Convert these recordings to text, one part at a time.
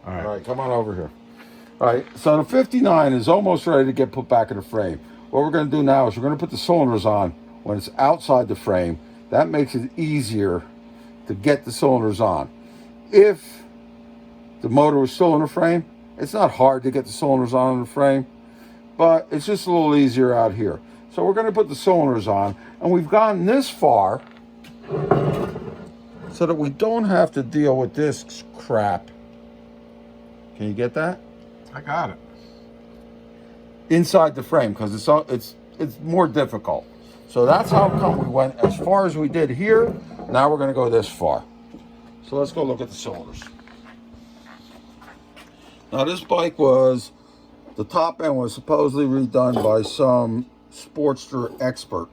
All right. All right, come on over here. All right, so the 59 is almost ready to get put back in the frame. What we're going to do now is we're going to put the cylinders on when it's outside the frame. That makes it easier to get the cylinders on. If the motor was still in the frame, it's not hard to get the cylinders on in the frame, but it's just a little easier out here. So we're going to put the cylinders on, and we've gone this far so that we don't have to deal with this crap. Can you get that? I got it. Inside the frame, because it's more difficult. So that's how come we went as far as we did here. Now we're going to go this far. So let's go look at the cylinders. Now this bike the top end was supposedly redone by some Sportster expert.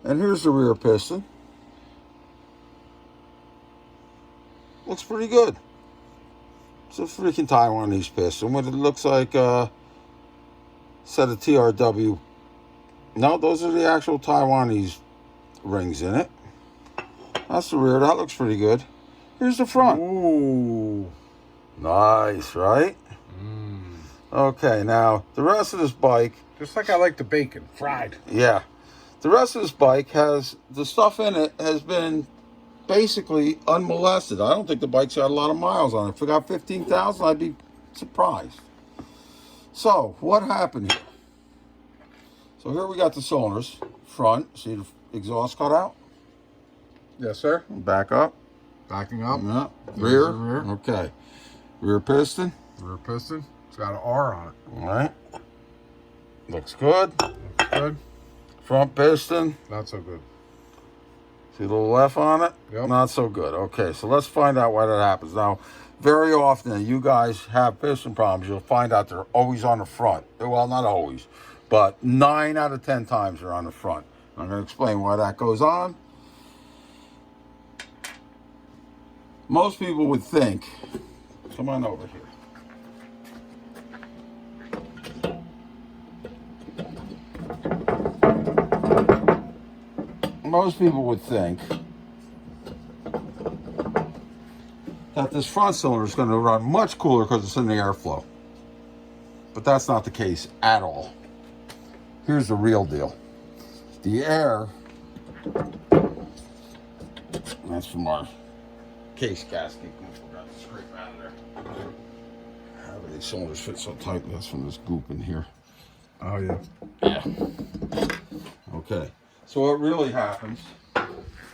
And here's the rear piston. Looks pretty good. It's a freaking Taiwanese piston. What it looks like a set of TRW. No, those are the actual Taiwanese rings in it. That's the rear. That looks pretty good. Here's the front. Ooh. Nice, right? Okay, now the rest of this bike. Just like I like the bacon, fried. Yeah. The rest of this bike has, the stuff in it has been basically unmolested. I don't think the bike's got a lot of miles on it. If it got 15,000, I'd be surprised. So, what happened here? So here we got the cylinders, front. See the exhaust cut out? Yes, sir. Back up. Backing up. Yeah. There's Rear. the rear. Okay. Rear piston. Rear piston. It's got an R on it. All right. Looks good. Looks good. Front piston. Not so good. See a little F on it? Yep. Not so good. Okay, so let's find out why that happens. Now, very often you guys have piston problems. You'll find out they're always on the front. Well, not always, but 9 out of 10 times they're on the front. I'm going to explain why that goes on. Most people would think, come on over here. Most people would think that this front cylinder is going to run much cooler because it's in the airflow. But that's not the case at all. Here's the real deal. The air, that's from our case gasket. I forgot to scrape out of there. How do these cylinders fit so tight? That's from this goop in here. Oh, yeah. Yeah. Okay. So what really happens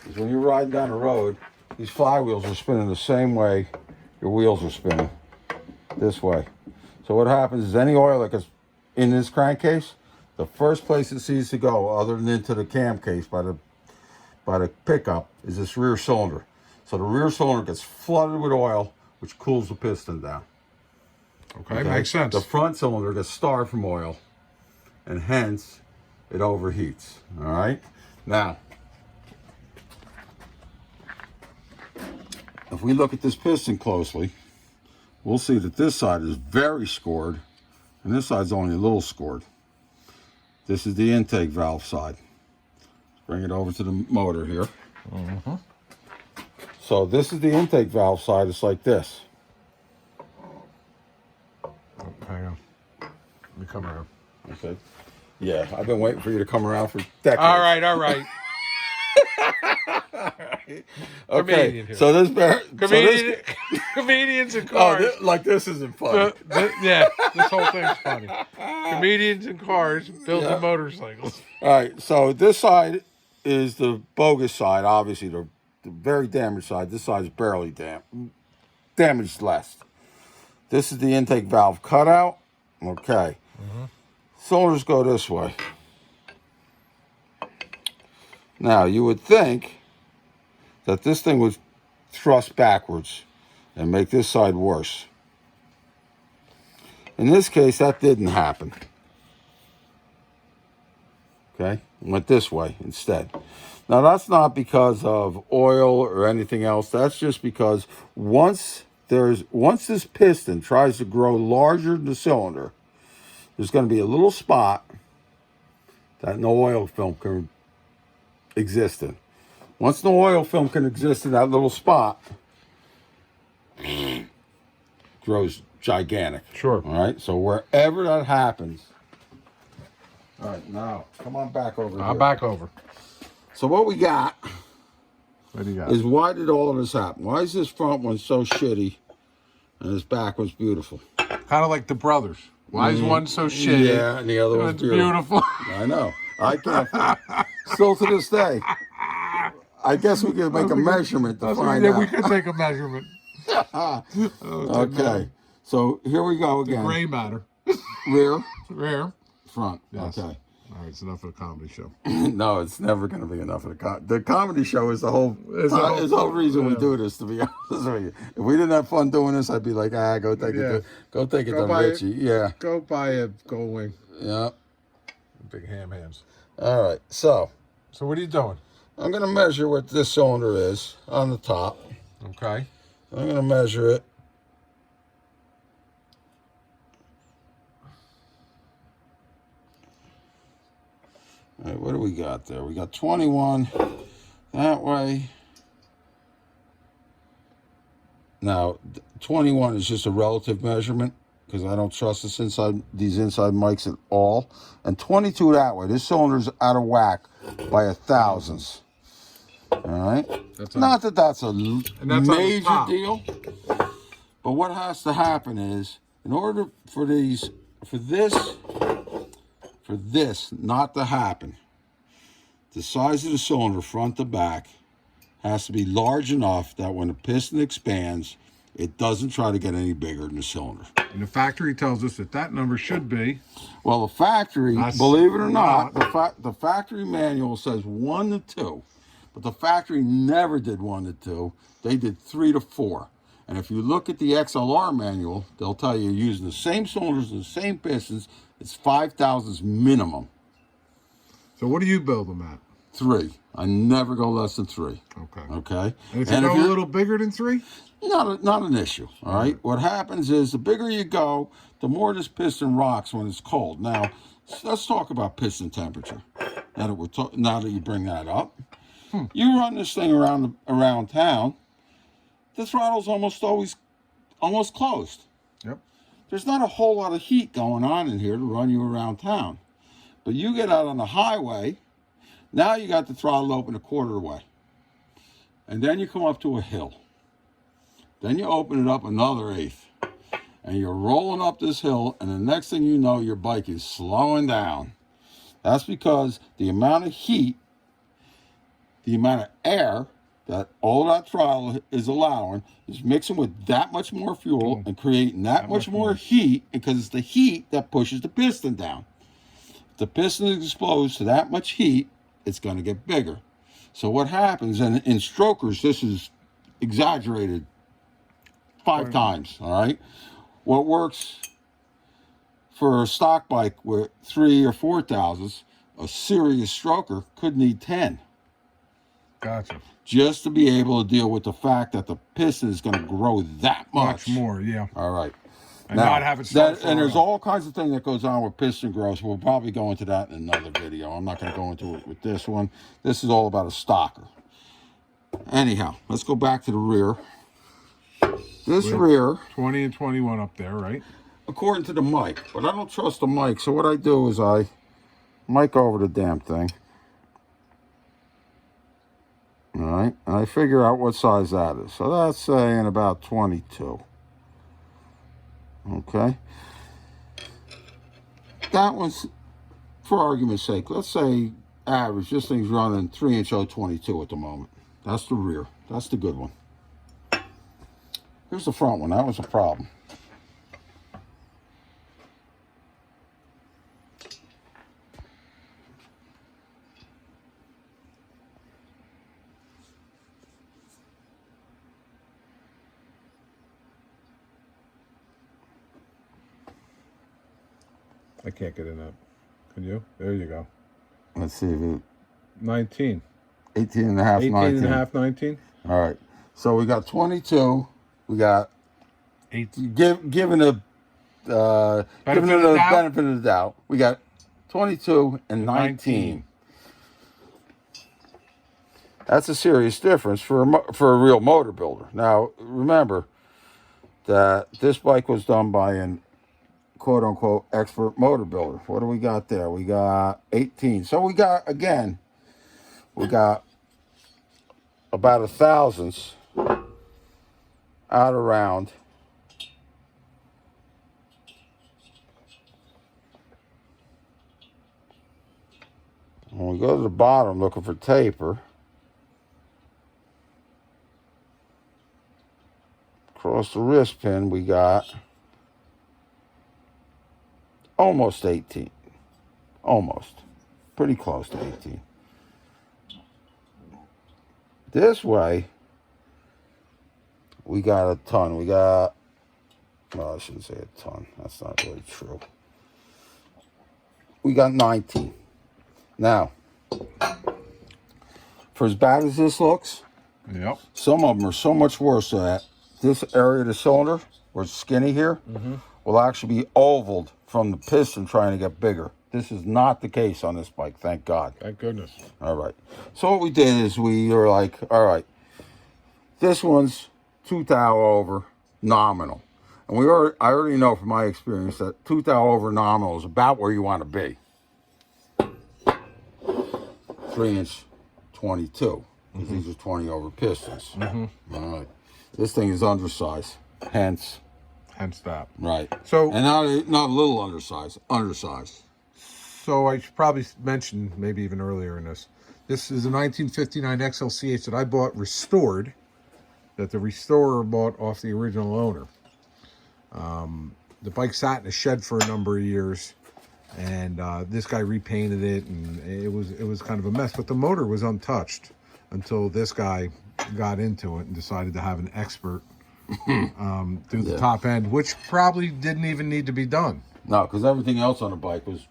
is when you're riding down the road, these flywheels are spinning the same way your wheels are spinning, this way. So what happens is any oil that gets in this crankcase, the first place it sees to go, other than into the cam case by the pickup, is this rear cylinder. So the rear cylinder gets flooded with oil, which cools the piston down. Okay, makes sense. The front cylinder gets starved from oil, and hence it overheats. All right. Now, if we look at this piston closely, we'll see that this side is very scored, and this side's only a little scored. This is the intake valve side. Bring it over to the motor here. So this is the intake valve side. It's like this. Hang on. Let me come around. Okay. Yeah, I've been waiting for you to come around for decades. All right, all right. Okay, so this comedians and cars. like this isn't funny. Yeah, this whole thing's funny. Comedians and cars building motorcycles. All right, so this side is the bogus side, obviously the very damaged side. This side is barely damaged less. This is the intake valve cutout. Okay. Cylinders go this way. Now, you would think that this thing would thrust backwards and make this side worse. In this case, that didn't happen. Okay? It went this way instead. Now, that's not because of oil or anything else. That's just because once this piston tries to grow larger than the cylinder, there's going to be a little spot that no oil film can exist in. Once no oil film can exist in that little spot, grows gigantic. Sure. All right. So wherever that happens. All right. Now come on back over here. I'm back over. So what we got What do you got? is why did all of this happen? Why is this front one so shitty and this back one's beautiful? Kind of like the brothers. Why is one so shitty? Yeah, and the other one's beautiful. I know. I can't. Still to this day. I guess we could make a measurement to find out. We could take a measurement. Okay. So here we go again. Gray matter. Rear, Rear. front. Yes. Okay. All right, it's enough of a comedy show. No, it's never going to be enough of the comedy show is the whole reason we do this. To be honest with you, if we didn't have fun doing this, I'd be like, go take it to Richie. Yeah. Go buy a gold wing. Yeah. Big hands. All right. So what are you doing? I'm going to measure what this cylinder is on the top. Okay. I'm going to measure it. All right, what do we got there? We got 21 that way. Now, 21 is just a relative measurement because I don't trust these inside mics at all. And 22 that way. This cylinder's out of whack by 1,000ths. All right? Not that that's a major deal. But what has to happen is, in order for this not to happen, the size of the cylinder, front to back, has to be large enough that when the piston expands, it doesn't try to get any bigger than the cylinder. And the factory tells us that number should be. Well, the factory, believe it or not, the factory manual says 1 to 2, but the factory never did 1 to 2. They did 3 to 4. And if you look at the XLR manual, they'll tell you using the same cylinders and the same pistons, it's 5,000ths minimum. So what do you build them at? 3. I never go less than 3. Okay. And if you go a little bigger than 3? Not an issue, all right? What happens is the bigger you go, the more this piston rocks when it's cold. Now, let's talk about piston temperature. Now that you bring that up. You run this thing around town, the throttle's almost always closed. Yep. There's not a whole lot of heat going on in here to run you around town. But you get out on the highway, now you got the throttle open a quarter way. And then you come up to a hill. Then you open it up another eighth. And you're rolling up this hill, and the next thing you know, your bike is slowing down. That's because the amount of heat, the amount of air that all that throttle is allowing is mixing with that much more fuel and creating that much more heat, because it's the heat that pushes the piston down. If the piston is exposed to that much heat, it's going to get bigger. So what happens, and in strokers, this is exaggerated 5 times, all right? What works for a stock bike with 3,000 or 4,000, a serious stroker could need 10. Gotcha. Just to be able to deal with the fact that the piston is going to grow that much. Much more, yeah. All right. And now, not have it start and there's all kinds of things that goes on with piston growth. We'll probably go into that in another video. I'm not going to go into it with this one. This is all about a stocker. Anyhow, let's go back to the rear. This rear, 20 and 21 up there, right? According to the mic, but I don't trust the mic. So what I do is I mic over the damn thing. All right, and I figure out what size that is. So that's saying about 22. Okay. That one's, for argument's sake, let's say average. This thing's running 3-inch 022 at the moment. That's the rear. That's the good one. Here's the front one. That was a problem. I can't get in that. Can you? There you go. Let's see if it... 19. 18 and a half, 18 19. and a half, 19. All right. So we got 22. We got 18. Given the benefit of the doubt, we got 22 and 19. That's a serious difference for a real motor builder. Now, remember, that this bike was done by an quote-unquote expert motor builder. What do we got there? We got 18. So we got, again, we got about 1,000 out around. When we go to the bottom looking for taper, across the wrist pin we got almost 18. Almost. Pretty close to 18. This way, we got a ton. We got, well, I shouldn't say a ton. That's not really true. We got 19. Now, for as bad as this looks, Yep. some of them are so much worse that this area of the cylinder, where it's skinny here, will actually be ovaled from the piston trying to get bigger. This is not the case on this bike, thank God. Thank goodness. All right. So what we did is we were like, all right, this one's 2 thou over nominal. And I already know from my experience that 2 thou over nominal is about where you want to be. 3-inch 22, because these are 20 over pistons. All right. This thing is undersized, hence that. right. So, and not a little undersized, undersized. So I should probably mention, maybe even earlier in this, this is a 1959 XLCH that I bought restored, that the restorer bought off the original owner. The bike sat in a shed for a number of years, and this guy repainted it, and it was kind of a mess. But the motor was untouched until this guy got into it and decided to have an expert do the top end, which probably didn't even need to be done. No, because everything else on the bike was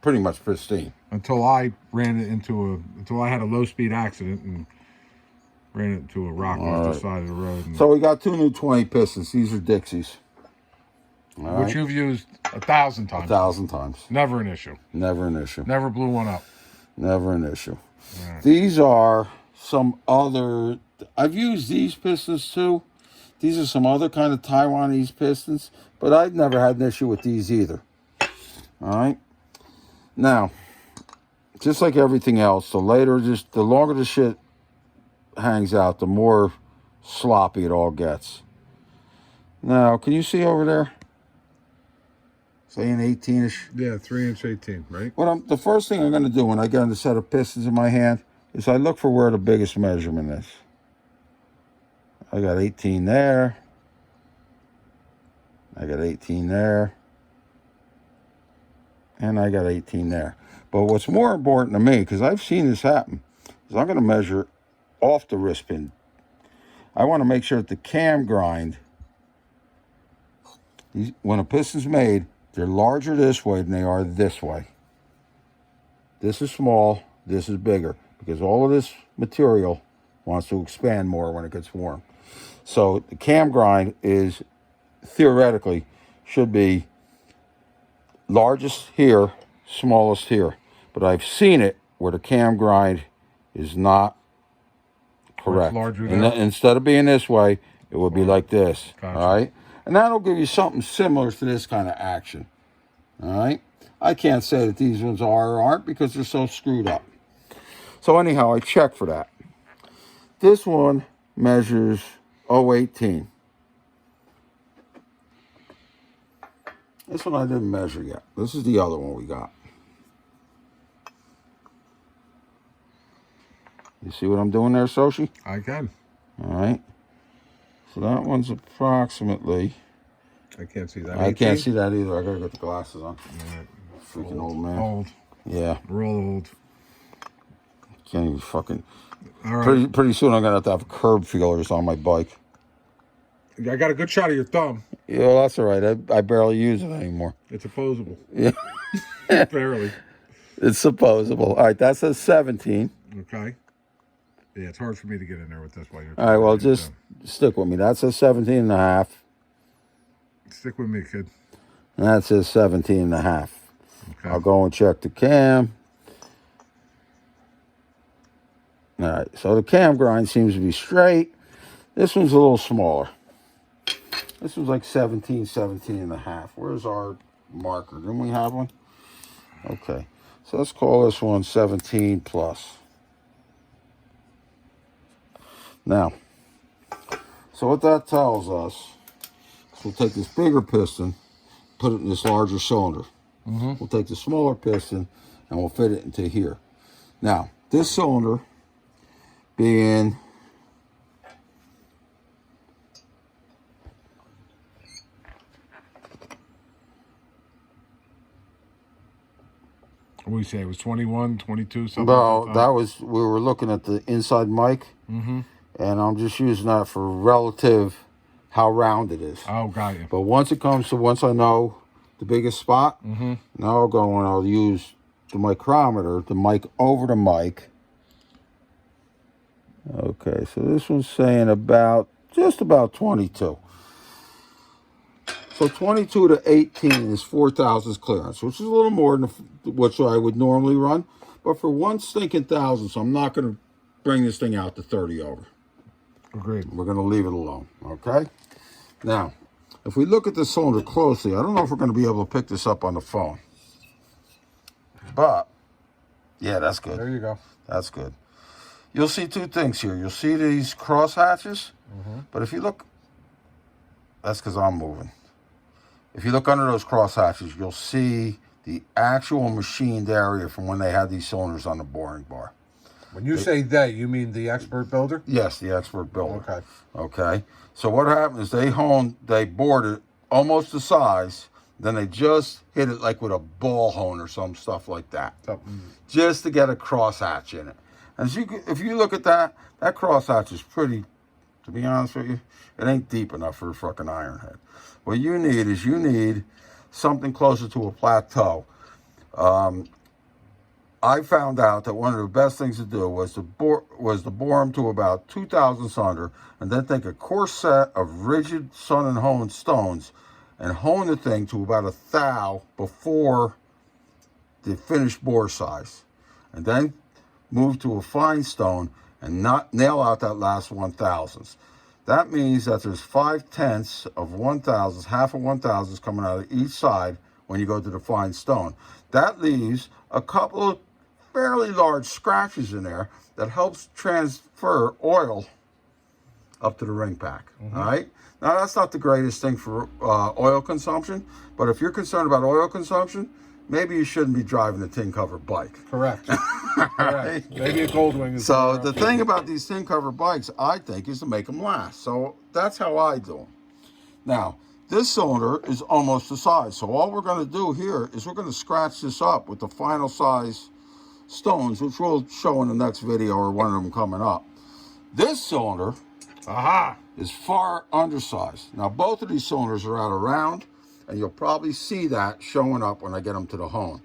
pretty much pristine. Until I until I had a low-speed accident and ran it into a rock off the side of the road. And, so we got 2 new 20 pistons. These are Dixies. Which you've used 1,000 times. 1,000 times. Never an issue. Never an issue. Never blew one up. Never an issue. Right. These are some other... I've used these pistons too. These are some other kind of Taiwanese pistons, but I've never had an issue with these either. All right? Now, just like everything else, the longer the shit hangs out, the more sloppy it all gets. Now, can you see over there? Saying 18-ish? Yeah, 3-inch 18, right? The first thing I'm going to do when I get a set of pistons in my hand is I look for where the biggest measurement is. I got 18 there. I got 18 there. And I got 18 there. But what's more important to me, because I've seen this happen, is I'm going to measure off the wrist pin. I want to make sure that the cam grind, when a piston's made, they're larger this way than they are this way. This is small, this is bigger, because all of this material wants to expand more when it gets warm. So the cam grind is, theoretically, should be largest here, smallest here. But I've seen it where the cam grind is not correct. Instead of being this way, it would be like this. Gotcha. All right? And that'll give you something similar to this kind of action. All right? I can't say that these ones are or aren't because they're so screwed up. So anyhow, I checked for that. This one measures 018. This one I didn't measure yet. This is the other one we got. You see what I'm doing there, Soshi? I can. All right. So that one's approximately... I can't see that. I can't see that either. I gotta get the glasses on. Right. Freaking old man. Old. Yeah. We're all old. Can't even fucking... All right. Pretty soon I'm gonna have curb feelers on my bike. I got a good shot of your thumb. Yeah, well, that's all right. I barely use it anymore. It's opposable. Yeah. Barely. It's supposable. All right, that's a 17. Okay. Yeah, it's hard for me to get in there with this while you're... All right, well, just stick with me. That's a 17 and a half. Stick with me, kid. And that's a 17 and a half. Okay. I'll go and check the cam. All right, so the cam grind seems to be straight. This one's a little smaller. This was like 17, 17 and a half. Where's our marker? Didn't we have one? Okay. So let's call this one 17 plus. Now, so what that tells us is we'll take this bigger piston, put it in this larger cylinder. We'll take the smaller piston and we'll fit it into here. Now, this cylinder being What do you say? It was 21, 22, something well, like that was, we were looking at the inside mic, and I'm just using that for relative how round it is. Oh, got you. But once I know the biggest spot, now I'll go and I'll use the micrometer, the mic over the mic. Okay, so this one's saying just about 22. So 22 to 18 is 4 thousandths clearance, which is a little more than what I would normally run. But for one stinking thousandth, so I'm not going to bring this thing out to 30 over. Agreed. We're going to leave it alone, okay? Now, if we look at the cylinder closely, I don't know if we're going to be able to pick this up on the phone. But, yeah, that's good. There you go. That's good. You'll see two things here. You'll see these cross hatches, but if you look, that's because I'm moving. If you look under those cross hatches, you'll see the actual machined area from when they had these cylinders on the boring bar. When you say they, you mean the expert builder? Yes, the expert builder. Okay. Okay. So what happened is they bored it almost the size, then they just hit it like with a ball hone or some stuff like that, just to get a cross hatch in it. And if you look at that cross hatch is pretty, to be honest with you, it ain't deep enough for a fucking iron head. What you need something closer to a plateau. I found out that one of the best things to do was to bore them to about 2 thousandths under, and then take a coarse set of rigid sun and hone stones and hone the thing to about 1 thou before the finished bore size, and then move to a fine stone and not nail out that last 1 thousandths. That means that there's 5/10 of 1 thousandths, half of 1 thousandths coming out of each side when you go to the fine stone. That leaves a couple of fairly large scratches in there that helps transfer oil up to the ring pack. All right. Now that's not the greatest thing for oil consumption, but if you're concerned about oil consumption, maybe you shouldn't be driving a tin cover bike. Correct. Correct. Maybe a Goldwing is. So the thing about these tin cover bikes, I think, is to make them last. So that's how I do them. Now, this cylinder is almost the size. So all we're going to do here is we're going to scratch this up with the final size stones, which we'll show in the next video or one of them coming up. This cylinder is far undersized. Now, both of these cylinders are out around, and you'll probably see that showing up when I get them to the hone.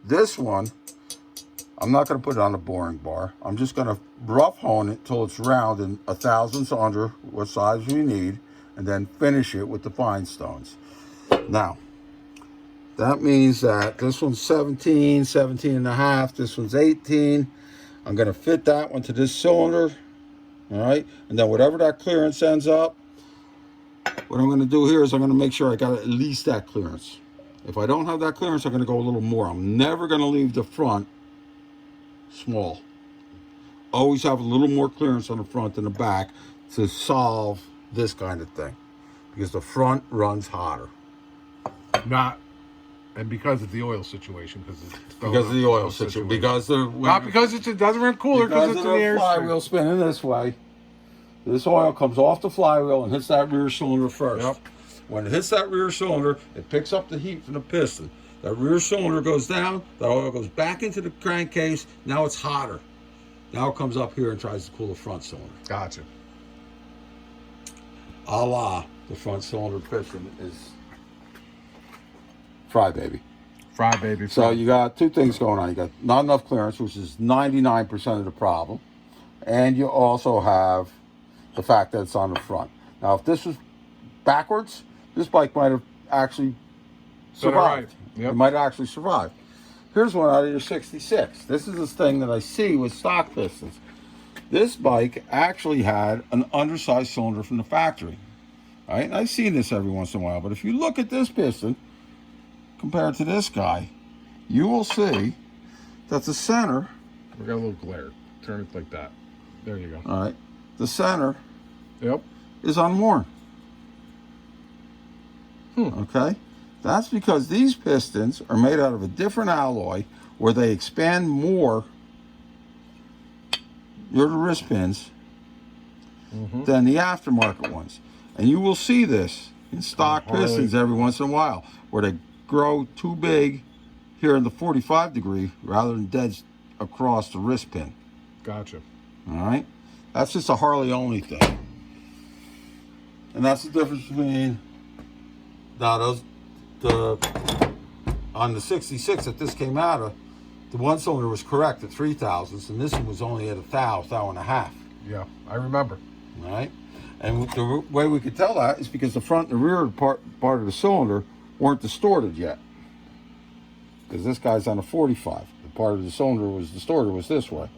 This one, I'm not going to put it on the boring bar. I'm just going to rough hone it till it's round and 1 thousandths under what size we need, and then finish it with the fine stones. Now, that means that this one's 17, 17 and a half. This one's 18. I'm going to fit that one to this cylinder. All right. And then whatever that clearance ends up, what I'm going to do here is I'm going to make sure I got at least that clearance. If I don't have that clearance, I'm going to go a little more. I'm never going to leave the front small. Always have a little more clearance on the front than the back to solve this kind of thing, because the front runs hotter. And because of the oil situation, because of the oil situation, not because it doesn't run cooler, because it's in the air. Flywheel spinning this way. This oil comes off the flywheel and hits that rear cylinder first. Yep. When it hits that rear cylinder, it picks up the heat from the piston. That rear cylinder goes down. That oil goes back into the crankcase. Now it's hotter. Now it comes up here and tries to cool the front cylinder. Gotcha. A la the front cylinder piston is fry baby. Fry baby. So you got two things going on. You got not enough clearance, which is 99% of the problem. And you also have the fact that it's on the front. Now, if this was backwards, this bike might have actually survived. Yep. It might actually survive. Here's one out of your 66. This is this thing that I see with stock pistons. This bike actually had an undersized cylinder from the factory. All right, and I've seen this every once in a while, but if you look at this piston compared to this guy, you will see that the center, We got a little glare. Turn it like that. There you go. all right, the center Yep. is unworn. Okay? That's because these pistons are made out of a different alloy where they expand more your wrist pins than the aftermarket ones. And you will see this in stock pistons every once in a while where they grow too big here in the 45 degree rather than dead across the wrist pin. Gotcha. All right? That's just a Harley only thing. And that's the difference between now on the 66 that this came out of, the one cylinder was correct at 3,000s and this one was only at 1,000.5. Yeah, I remember. All right? And the way we could tell that is because the front and the rear part of the cylinder weren't distorted yet. Because this guy's on a 45. The part of the cylinder was distorted was this way.